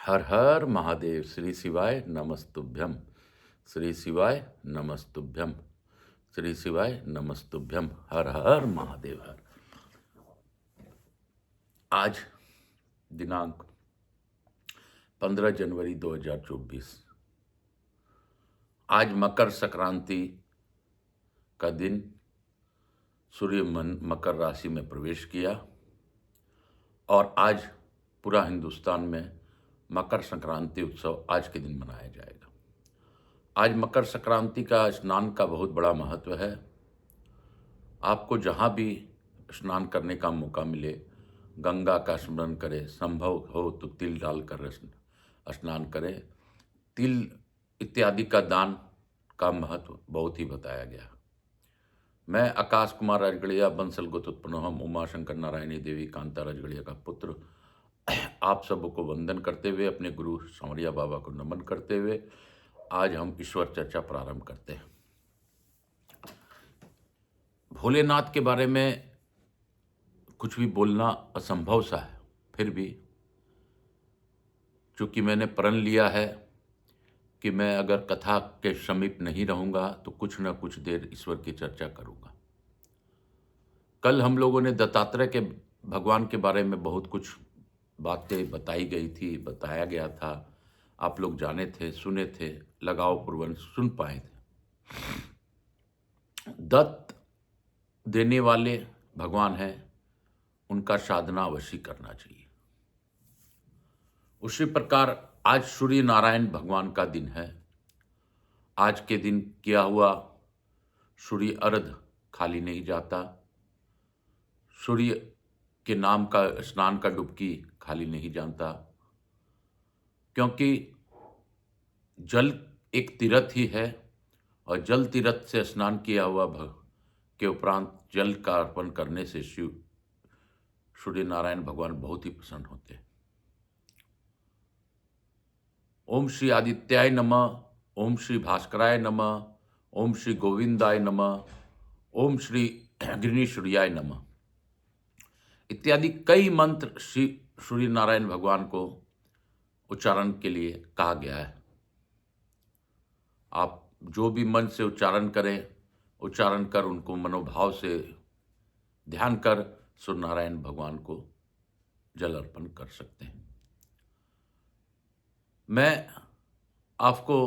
हर हर महादेव। श्री शिवाय नमस्तुभ्यम। श्री शिवाय नमस्तुभ्यम। श्री शिवाय नमस्तुभ्यम। हर हर महादेव। हर आज दिनांक 15 जनवरी 2024। आज मकर संक्रांति का दिन। सूर्य मकर राशि में प्रवेश किया और आज पूरा हिंदुस्तान में मकर संक्रांति उत्सव आज के दिन मनाया जाएगा। आज मकर संक्रांति का स्नान का बहुत बड़ा महत्व है। आपको जहाँ भी स्नान करने का मौका मिले गंगा का स्मरण करें, संभव हो तो तिल डालकर स्नान करें। तिल इत्यादि का दान का महत्व बहुत ही बताया गया। मैं आकाश कुमार राजगढ़िया बंसल गोत्रोत्पन्नोहम उमा शंकर नारायणी देवी कांता राजगढ़िया का पुत्र आप सबको वंदन करते हुए, अपने गुरु सांवरिया बाबा को नमन करते हुए आज हम ईश्वर चर्चा प्रारंभ करते हैं। भोलेनाथ के बारे में कुछ भी बोलना असंभव सा है, फिर भी चूंकि मैंने प्रण लिया है कि मैं अगर कथा के समीप नहीं रहूंगा तो कुछ न कुछ देर ईश्वर की चर्चा करूंगा। कल हम लोगों ने दत्तात्रेय के भगवान के बारे में बहुत कुछ बातें बताई गई थी, बताया गया था। आप लोग जाने थे, सुने थे, लगाव पूर्वक सुन पाए थे। दत्त देने वाले भगवान हैं, उनका साधना अवश्य करना चाहिए। उसी प्रकार आज सूर्य नारायण भगवान का दिन है। आज के दिन किया हुआ सूर्य अर्घ खाली नहीं जाता। सूर्य के नाम का स्नान का डुबकी खाली नहीं जानता, क्योंकि जल एक तीर्थ ही है और जल तीर्थ से स्नान किया हुआ के उपरांत जल का अर्पण करने से सूर्य नारायण भगवान बहुत ही प्रसन्न होते हैं। ओम श्री आदित्याय नमः, ओम श्री भास्कराय नमः, ओम श्री गोविंदाय नमः, ओम श्री गिरीश्वरियाय नमः इत्यादि कई मंत्र श्री सूर्य नारायण भगवान को उच्चारण के लिए कहा गया है। आप जो भी मन से उच्चारण करें, उच्चारण कर उनको मनोभाव से ध्यान कर सूर्य नारायण भगवान को जल अर्पण कर सकते हैं। मैं आपको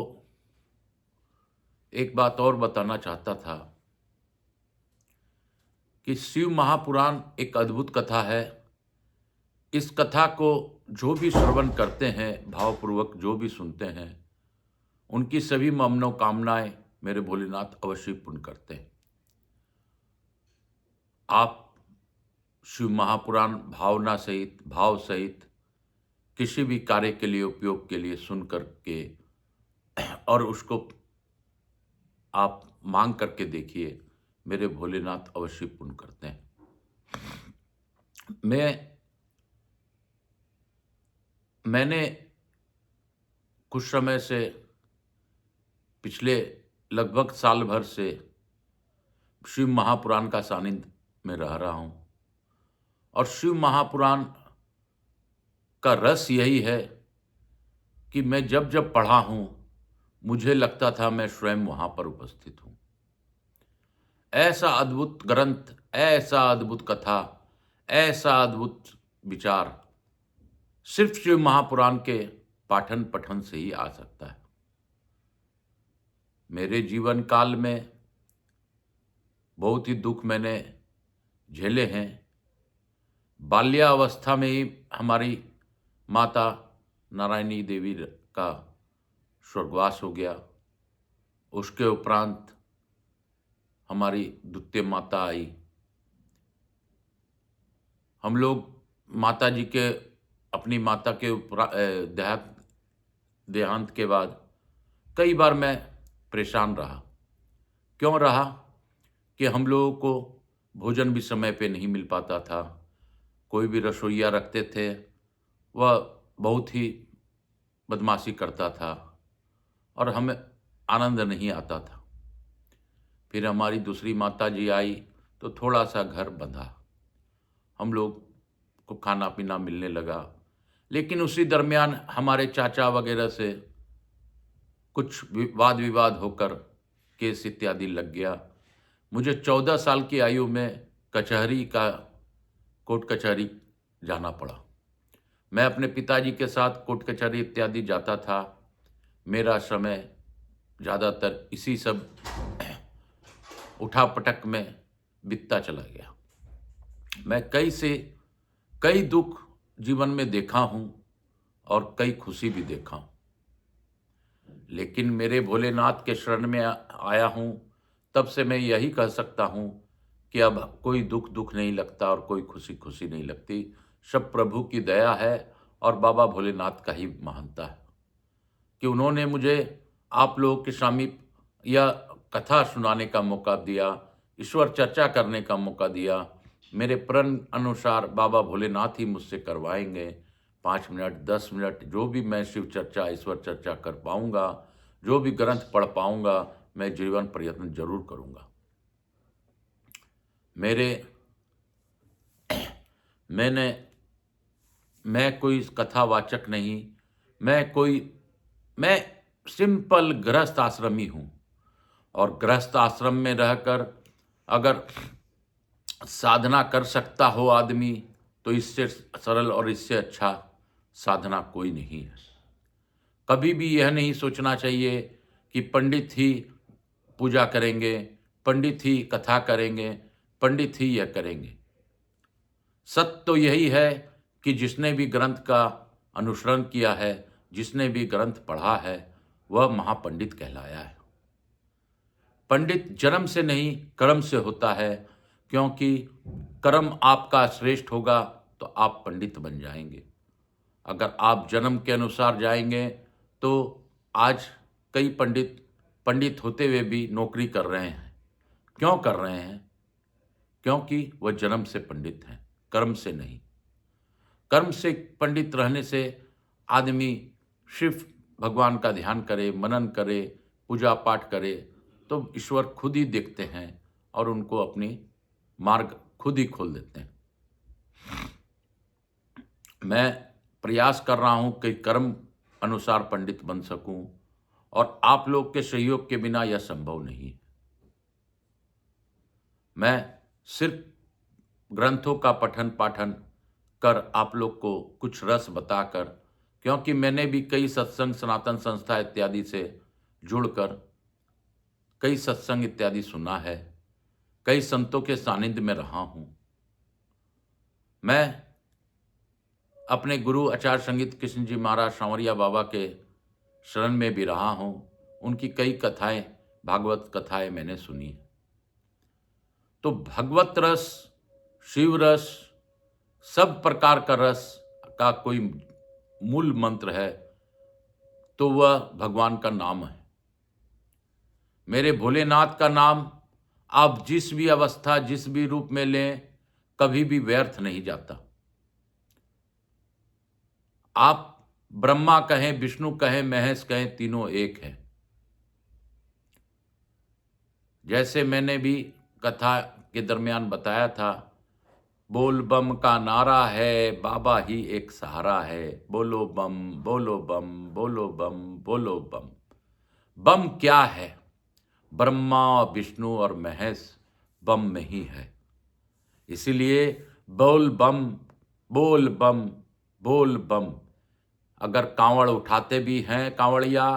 एक बात और बताना चाहता था कि शिव महापुराण एक अद्भुत कथा है। इस कथा को जो भी श्रवण करते हैं, भावपूर्वक जो भी सुनते हैं, उनकी सभी मनोकामनाएं मेरे भोलेनाथ अवश्य पूर्ण करते हैं। आप शिव महापुराण भावना सहित, भाव सहित किसी भी कार्य के लिए, उपयोग के लिए सुन करके और उसको आप मांग करके देखिए, मेरे भोलेनाथ अवश्य पूर्ण करते हैं। मैंने कुछ समय से, पिछले लगभग साल भर से शिव महापुराण का सानिध्य में रह रहा हूं और शिव महापुराण का रस यही है कि मैं जब जब पढ़ा हूं मुझे लगता था मैं स्वयं वहां पर उपस्थित हूं। ऐसा अद्भुत ग्रंथ, ऐसा अद्भुत कथा, ऐसा अद्भुत विचार सिर्फ शिव महापुराण के पाठन पठन से ही आ सकता है। मेरे जीवन काल में बहुत ही दुख मैंने झेले हैं। बाल्यावस्था में ही हमारी माता नारायणी देवी का स्वर्गवास हो गया। उसके उपरांत हमारी द्वितीय माता आई। हम लोग माता जी के, अपनी माता के देहांत के बाद कई बार मैं परेशान रहा। क्यों रहा कि हम लोगों को भोजन भी समय पे नहीं मिल पाता था। कोई भी रसोइया रखते थे, वह बहुत ही बदमाशी करता था और हमें आनंद नहीं आता था। फिर हमारी दूसरी माता जी आई तो थोड़ा सा घर बंधा, हम लोग को खाना पीना मिलने लगा। लेकिन उसी दरमियान हमारे चाचा वगैरह से कुछ वाद विवाद होकर केस इत्यादि लग गया। मुझे 14 साल की आयु में कोर्ट कचहरी जाना पड़ा। मैं अपने पिताजी के साथ कोर्ट कचहरी इत्यादि जाता था। मेरा समय ज़्यादातर इसी सब उठापटक में बीतता चला गया। मैं कई दुख जीवन में देखा हूँ और कई खुशी भी देखा हूँ, लेकिन मेरे भोलेनाथ के शरण में आया हूँ, तब से मैं यही कह सकता हूँ कि अब कोई दुख नहीं लगता और कोई खुशी नहीं लगती। सब प्रभु की दया है और बाबा भोलेनाथ का ही महानता है कि उन्होंने मुझे आप लोगों के समीप यह कथा सुनाने का मौका दिया, ईश्वर चर्चा करने का मौका दिया। मेरे प्रण अनुसार बाबा भोलेनाथ ही मुझसे करवाएंगे। 5 मिनट 10 मिनट जो भी मैं शिव चर्चा ईश्वर चर्चा कर पाऊँगा, जो भी ग्रंथ पढ़ पाऊँगा, मैं जीवन प्रयत्न जरूर करूँगा। मैं कोई कथावाचक नहीं, मैं सिंपल गृहस्थ आश्रमी हूँ और गृहस्थ आश्रम में रहकर अगर साधना कर सकता हो आदमी, तो इससे सरल और इससे अच्छा साधना कोई नहीं है। कभी भी यह नहीं सोचना चाहिए कि पंडित ही पूजा करेंगे, पंडित ही कथा करेंगे, पंडित ही यह करेंगे। सत्य तो यही है कि जिसने भी ग्रंथ का अनुसरण किया है, जिसने भी ग्रंथ पढ़ा है, वह महापंडित कहलाया है। पंडित जन्म से नहीं कर्म से होता है, क्योंकि कर्म आपका श्रेष्ठ होगा तो आप पंडित बन जाएंगे। अगर आप जन्म के अनुसार जाएंगे तो आज कई पंडित होते हुए भी नौकरी कर रहे हैं। क्यों कर रहे हैं? क्योंकि वह जन्म से पंडित हैं, कर्म से नहीं। कर्म से पंडित रहने से आदमी शिव भगवान का ध्यान करे, मनन करे, पूजा पाठ करे, तो ईश्वर खुद ही देखते हैं और उनको अपनी मार्ग खुद ही खोल देते हैं। मैं प्रयास कर रहा हूं कि कर्म अनुसार पंडित बन सकूं और आप लोग के सहयोग के बिना यह संभव नहीं है। मैं सिर्फ ग्रंथों का पठन पाठन कर आप लोग को कुछ रस बताकर, क्योंकि मैंने भी कई सत्संग सनातन संस्था इत्यादि से जुड़कर कई सत्संग इत्यादि सुना है, कई संतों के सानिध्य में रहा हूं। मैं अपने गुरु आचार्य संगीत कृष्ण जी महाराज सांवरिया बाबा के शरण में भी रहा हूं। उनकी कई कथाएं, भागवत कथाएं मैंने सुनी। तो भगवत रस, शिव रस, सब प्रकार का रस का कोई मूल मंत्र है तो वह भगवान का नाम है। मेरे भोलेनाथ का नाम आप जिस भी अवस्था, जिस भी रूप में लें, कभी भी व्यर्थ नहीं जाता। आप ब्रह्मा कहें, विष्णु कहें, महेश कहें, तीनों एक हैं। जैसे मैंने भी कथा के दरमियान बताया था, बोल बम का नारा है, बाबा ही एक सहारा है। बोलो बम, बोलो बम, बोलो बम, बोलो बम। बम क्या है? ब्रह्मा, विष्णु और महेश बम में ही है। इसीलिए बोल बम, बोल बम, बोल बम। अगर कांवड़ उठाते भी हैं कांवड़िया,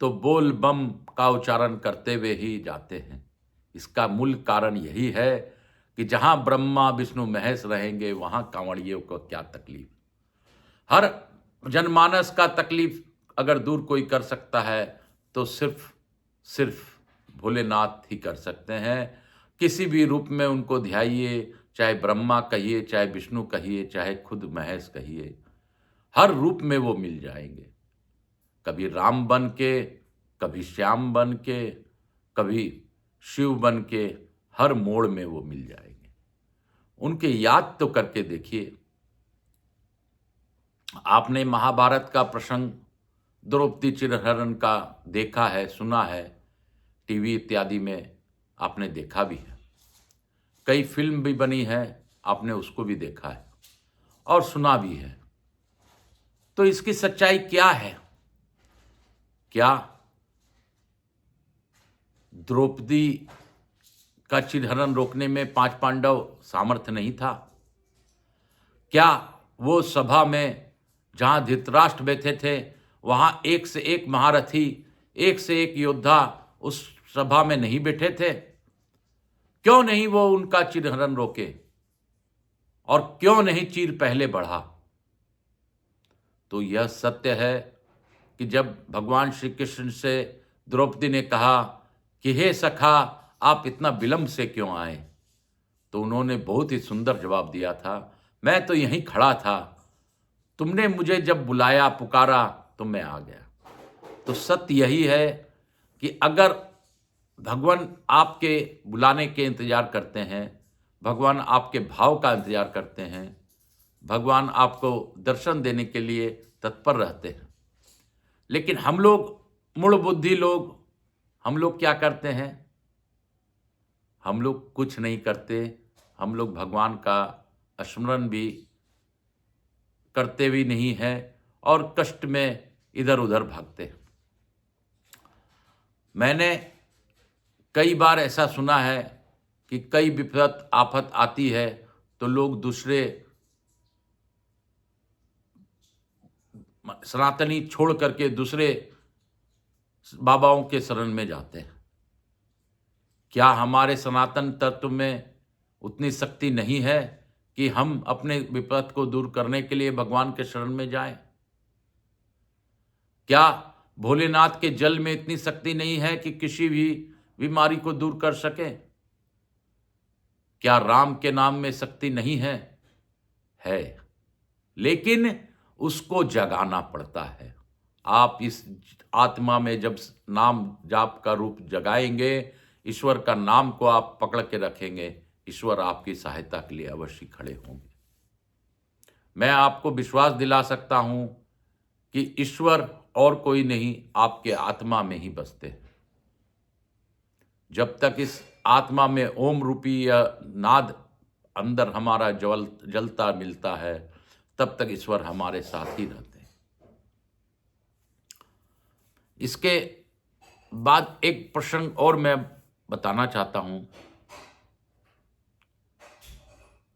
तो बोल बम का उच्चारण करते हुए ही जाते हैं। इसका मूल कारण यही है कि जहां ब्रह्मा, विष्णु, महेश रहेंगे, वहां कांवड़ियों को क्या तकलीफ। हर जनमानस का तकलीफ अगर दूर कोई कर सकता है तो सिर्फ भोलेनाथ ही कर सकते हैं। किसी भी रूप में उनको ध्याइए, चाहे ब्रह्मा कहिए, चाहे विष्णु कहिए, चाहे खुद महेश कहिए, हर रूप में वो मिल जाएंगे। कभी राम बन के, कभी श्याम बन के, कभी शिव बन के, हर मोड़ में वो मिल जाएंगे। उनके याद तो करके देखिए। आपने महाभारत का प्रसंग द्रौपदी चिरहरण का देखा है, सुना है, टीवी इत्यादि में आपने देखा भी है। कई फिल्म भी बनी है, आपने उसको भी देखा है और सुना भी है। तो इसकी सच्चाई क्या है? क्या द्रौपदी का चिरहरण रोकने में 5 पांडव सामर्थ्य नहीं था? क्या वो सभा में जहां धृतराष्ट्र बैठे थे, वहां एक से एक महारथी, एक से एक योद्धा उस सभा में नहीं बैठे थे? क्यों नहीं वो उनका चिरहरण रोके और क्यों नहीं चीर पहले बढ़ा? तो यह सत्य है कि जब भगवान श्री कृष्ण से द्रौपदी ने कहा कि हे सखा, आप इतना विलंब से क्यों आए, तो उन्होंने बहुत ही सुंदर जवाब दिया था, मैं तो यहीं खड़ा था, तुमने मुझे जब बुलाया, पुकारा तो मैं आ गया। तो सत्य यही है कि अगर भगवान आपके बुलाने के इंतजार करते हैं, भगवान आपके भाव का इंतजार करते हैं, भगवान आपको दर्शन देने के लिए तत्पर रहते हैं, लेकिन हम लोग मूढ़ बुद्धि लोग, हम लोग क्या करते हैं? हम लोग कुछ नहीं करते। हम लोग भगवान का स्मरण भी करते भी नहीं हैं और कष्ट में इधर उधर भागते हैं। मैंने कई बार ऐसा सुना है कि कई विपत आफत आती है तो लोग दूसरे सनातनी छोड़ करके दूसरे बाबाओं के शरण में जाते हैं। क्या हमारे सनातन तत्व में उतनी शक्ति नहीं है कि हम अपने विपत को दूर करने के लिए भगवान के शरण में जाएं? क्या भोलेनाथ के जल में इतनी शक्ति नहीं है कि किसी भी बीमारी को दूर कर सके? क्या राम के नाम में शक्ति नहीं है? है, लेकिन उसको जगाना पड़ता है। आप इस आत्मा में जब नाम जाप का रूप जगाएंगे, ईश्वर का नाम को आप पकड़ के रखेंगे, ईश्वर आपकी सहायता के लिए अवश्य खड़े होंगे। मैं आपको विश्वास दिला सकता हूं कि ईश्वर और कोई नहीं, आपके आत्मा में ही बसते हैं। जब तक इस आत्मा में ओम रूपी या नाद अंदर हमारा जलता मिलता है, तब तक ईश्वर हमारे साथ ही रहते हैं। इसके बाद एक प्रसंग और मैं बताना चाहता हूं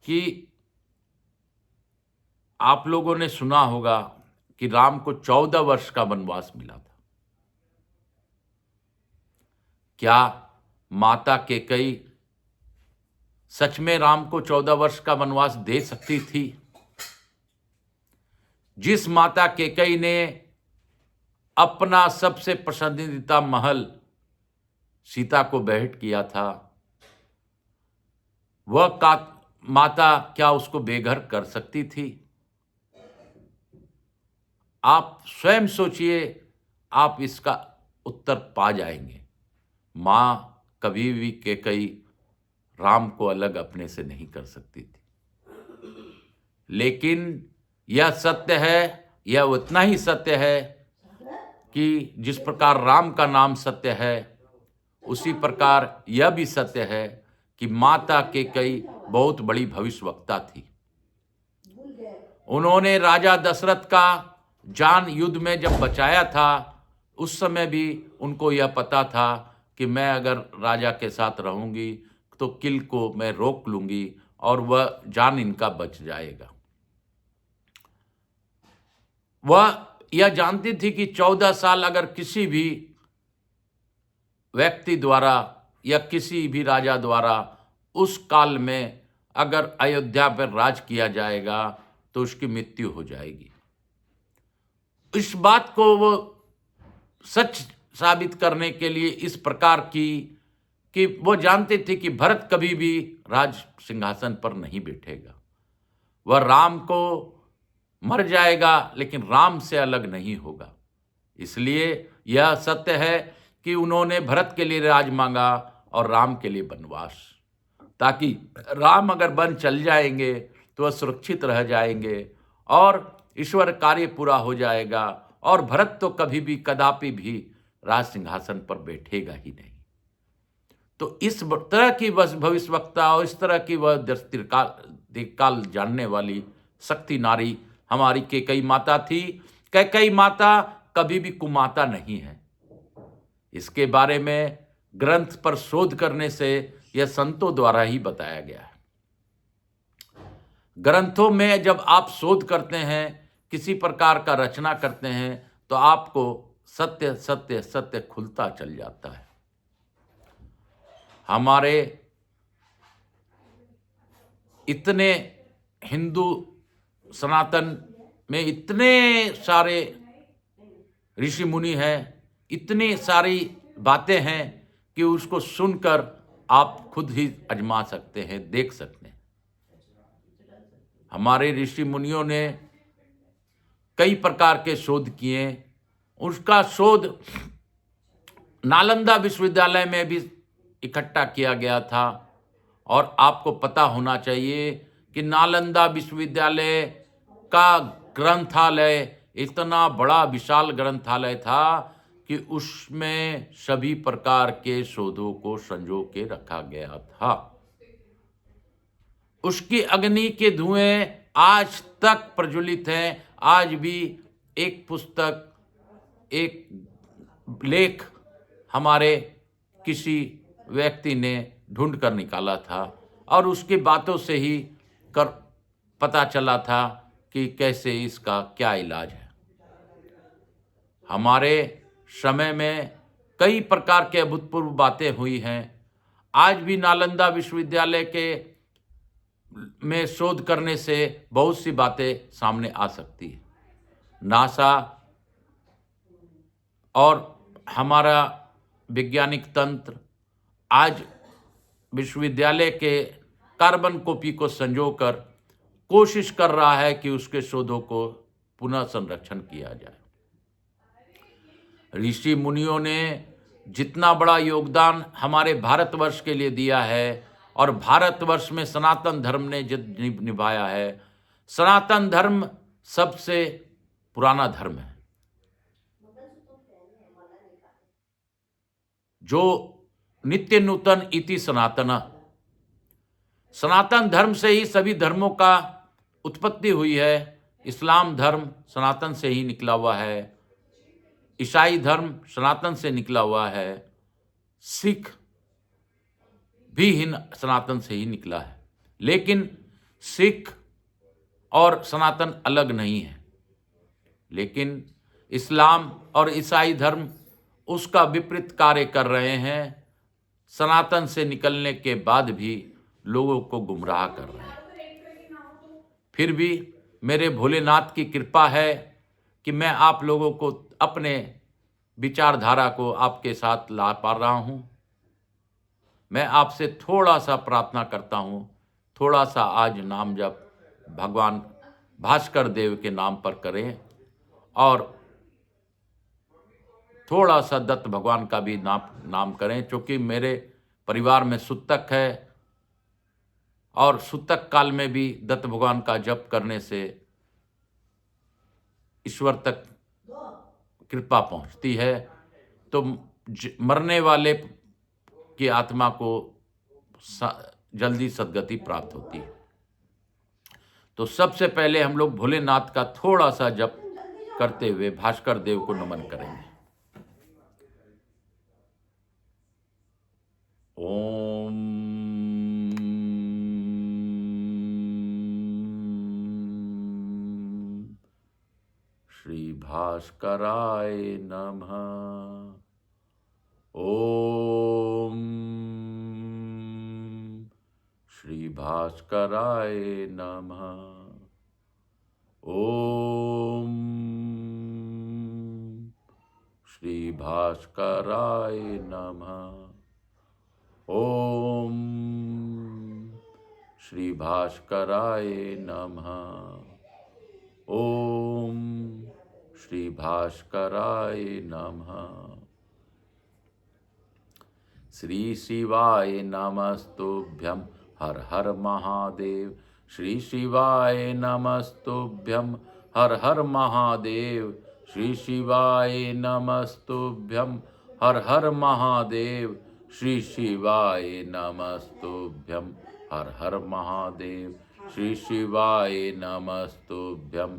कि आप लोगों ने सुना होगा कि राम को 14 वर्ष का वनवास मिला था। क्या माता कैकेयी सच में राम को 14 वर्ष का वनवास दे सकती थी? जिस माता कैकेयी ने अपना सबसे पसंदीदा महल सीता को भेंट किया था, वह माता क्या उसको बेघर कर सकती थी? आप स्वयं सोचिए, आप इसका उत्तर पा जाएंगे। मां कभी भी कैकेयी राम को अलग अपने से नहीं कर सकती थी, लेकिन यह सत्य है, यह उतना ही सत्य है कि जिस प्रकार राम का नाम सत्य है, उसी प्रकार यह भी सत्य है कि माता कैकेयी बहुत बड़ी भविष्यवक्ता थी। उन्होंने राजा दशरथ का जान युद्ध में जब बचाया था, उस समय भी उनको यह पता था कि मैं अगर राजा के साथ रहूंगी तो किल को मैं रोक लूंगी और वह जान इनका बच जाएगा। वह यह जानती थी कि 14 साल अगर किसी भी व्यक्ति द्वारा या किसी भी राजा द्वारा उस काल में अगर अयोध्या पर राज किया जाएगा तो उसकी मृत्यु हो जाएगी। इस बात को वो सच साबित करने के लिए इस प्रकार की कि वो जानते थे कि भरत कभी भी राज सिंहासन पर नहीं बैठेगा, वह राम को मर जाएगा लेकिन राम से अलग नहीं होगा। इसलिए यह सत्य है कि उन्होंने भरत के लिए राज मांगा और राम के लिए वनवास, ताकि राम अगर वन चल जाएंगे तो वह सुरक्षित रह जाएंगे और ईश्वर कार्य पूरा हो जाएगा और भरत तो कभी भी कदापि भी राज सिंहासन पर बैठेगा ही नहीं। तो इस तरह की भविष्यवक्ता और इस तरह की वह दीर्घकाल जानने वाली शक्ति नारी हमारी कैकेयी माता थी। कैकेयी माता कभी भी कुमाता नहीं है। इसके बारे में ग्रंथ पर शोध करने से यह संतों द्वारा ही बताया गया है। ग्रंथों में जब आप शोध करते हैं, किसी प्रकार का रचना करते हैं, तो आपको सत्य सत्य सत्य खुलता चल जाता है। हमारे इतने हिंदू सनातन में इतने सारे ऋषि मुनि हैं, इतनी सारी बातें हैं कि उसको सुनकर आप खुद ही आजमा सकते हैं, देख सकते हैं। हमारे ऋषि मुनियों ने कई प्रकार के शोध किए। उसका शोध नालंदा विश्वविद्यालय में भी इकट्ठा किया गया था। और आपको पता होना चाहिए कि नालंदा विश्वविद्यालय का ग्रंथालय इतना बड़ा विशाल ग्रंथालय था कि उसमें सभी प्रकार के शोधों को संजो के रखा गया था। उसकी अग्नि के धुएं आज तक प्रज्वलित हैं। आज भी एक पुस्तक, एक लेख हमारे किसी व्यक्ति ने ढूंढ कर निकाला था और उसकी बातों से ही पता चला था कि कैसे इसका क्या इलाज है। हमारे समय में कई प्रकार के अभूतपूर्व बातें हुई हैं। आज भी नालंदा विश्वविद्यालय के में शोध करने से बहुत सी बातें सामने आ सकती है। नासा और हमारा वैज्ञानिक तंत्र आज विश्वविद्यालय के कार्बन कॉपी को संजोकर कोशिश कर रहा है कि उसके शोधों को पुनः संरक्षण किया जाए। ऋषि मुनियों ने जितना बड़ा योगदान हमारे भारतवर्ष के लिए दिया है और भारतवर्ष में सनातन धर्म ने जित निभाया है, सनातन धर्म सबसे पुराना धर्म है जो नित्य नूतन इति सनातन। सनातन धर्म से ही सभी धर्मों का उत्पत्ति हुई है। इस्लाम धर्म सनातन से ही निकला हुआ है, ईसाई धर्म सनातन से निकला हुआ है, सिख भी सनातन से ही निकला है। लेकिन सिख और सनातन अलग नहीं है। लेकिन इस्लाम और ईसाई धर्म उसका विपरीत कार्य कर रहे हैं। सनातन से निकलने के बाद भी लोगों को गुमराह कर रहे हैं। फिर भी मेरे भोलेनाथ की कृपा है कि मैं आप लोगों को अपने विचारधारा को आपके साथ ला पा रहा हूँ। मैं आपसे थोड़ा सा प्रार्थना करता हूँ, थोड़ा सा आज नाम जप भगवान भास्कर देव के नाम पर करें और थोड़ा सा दत्त भगवान का भी नाम करें, क्योंकि मेरे परिवार में सुतक है और सुतक काल में भी दत्त भगवान का जप करने से ईश्वर तक कृपा पहुंचती है। तो मरने वाले की आत्मा को जल्दी सद्गति प्राप्त होती है। तो सबसे पहले हम लोग भोलेनाथ का थोड़ा सा जप करते हुए भास्कर देव को नमन करेंगे। ओम श्री भास्कराय नमः। ओम श्री भास्कराय नमः। ओम श्री भास्कराय नमः। ओम श्री भास्कराय नमः। ओम श्री भास्कराय नमः। श्री शिवाय नमस्तुभ्यं हर हर महादेव। श्री शिवाय नमस्तुभ्यं हर हर महादेव। श्री शिवाय नमस्तुभ्यं हर हर महादेव। श्री शिवाय नमस्तुभ्यं हर हर महादेव। श्री शिवाय नमस्तुभ्यं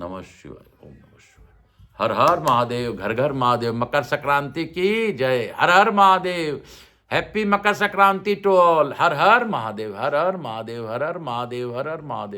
नमः शिवाय। ओम नमः शिवाय। हर हर महादेव। घर घर महादेव। मकर संक्रांति की जय। हर हर Mahadev. Happy Makar Sankranti to all. हर हर महादेव। हर हर महादेव। हर हर महादेव। हर हर महादेव।